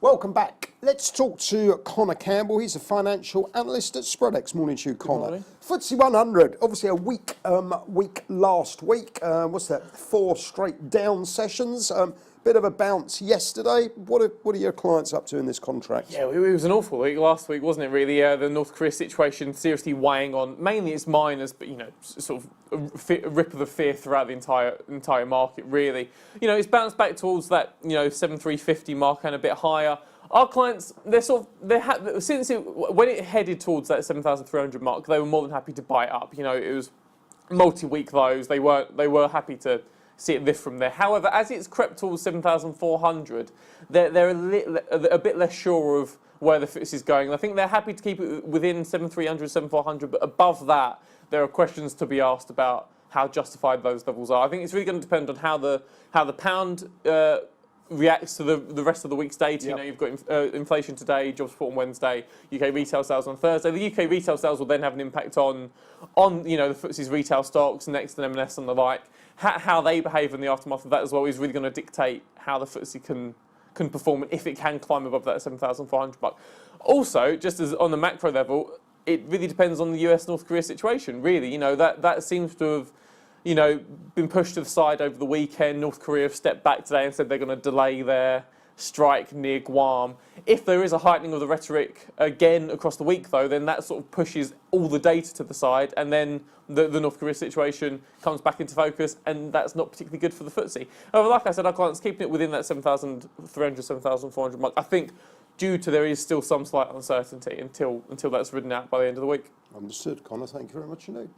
Welcome back. Let's talk to Connor Campbell. He's a financial analyst at Spreadex. Morning to you, Connor. Morning. FTSE 100, obviously a week last week. What's that? 4 straight down sessions. Bit of a bounce yesterday. What are your clients up to in this contract? Yeah, it was an awful week last week, wasn't it? Really, the North Korea situation seriously weighing on mainly its miners, but sort of a rip of the fear throughout the entire market. Really, it's bounced back towards that 7,350 mark and a bit higher. Our clients, when it headed towards that 7,300 mark, they were more than happy to buy it up. It was multi-week lows. They were happy to see it lift from there. However, as it's crept towards 7,400, they're a bit less sure of where the FTSE is going. I think they're happy to keep it within 7,300, 7,400, but above that, there are questions to be asked about how justified those levels are. I think it's really going to depend on how the pound reacts to the rest of the week's data. Yep. You've got inflation today, jobs report on Wednesday, UK retail sales on Thursday. The UK retail sales will then have an impact on the FTSE's retail stocks, Next and M&S and the like. How they behave in the aftermath of that as well is really going to dictate how the FTSE can perform and if it can climb above that 7,400 mark. Also, just as on the macro level, it really depends on the US-North Korea situation. Really, that seems to have been pushed to the side over the weekend. North Korea have stepped back today and said they're going to delay their strike near Guam. If there is a heightening of the rhetoric again across the week, though, then that sort of pushes all the data to the side, and then the North Korea situation comes back into focus, and that's not particularly good for the FTSE. However, like I said, our clients keeping it within that 7,300, 7,400 mark. I think due to there is still some slight uncertainty until that's ridden out by the end of the week. Understood, Connor. Thank you very much indeed.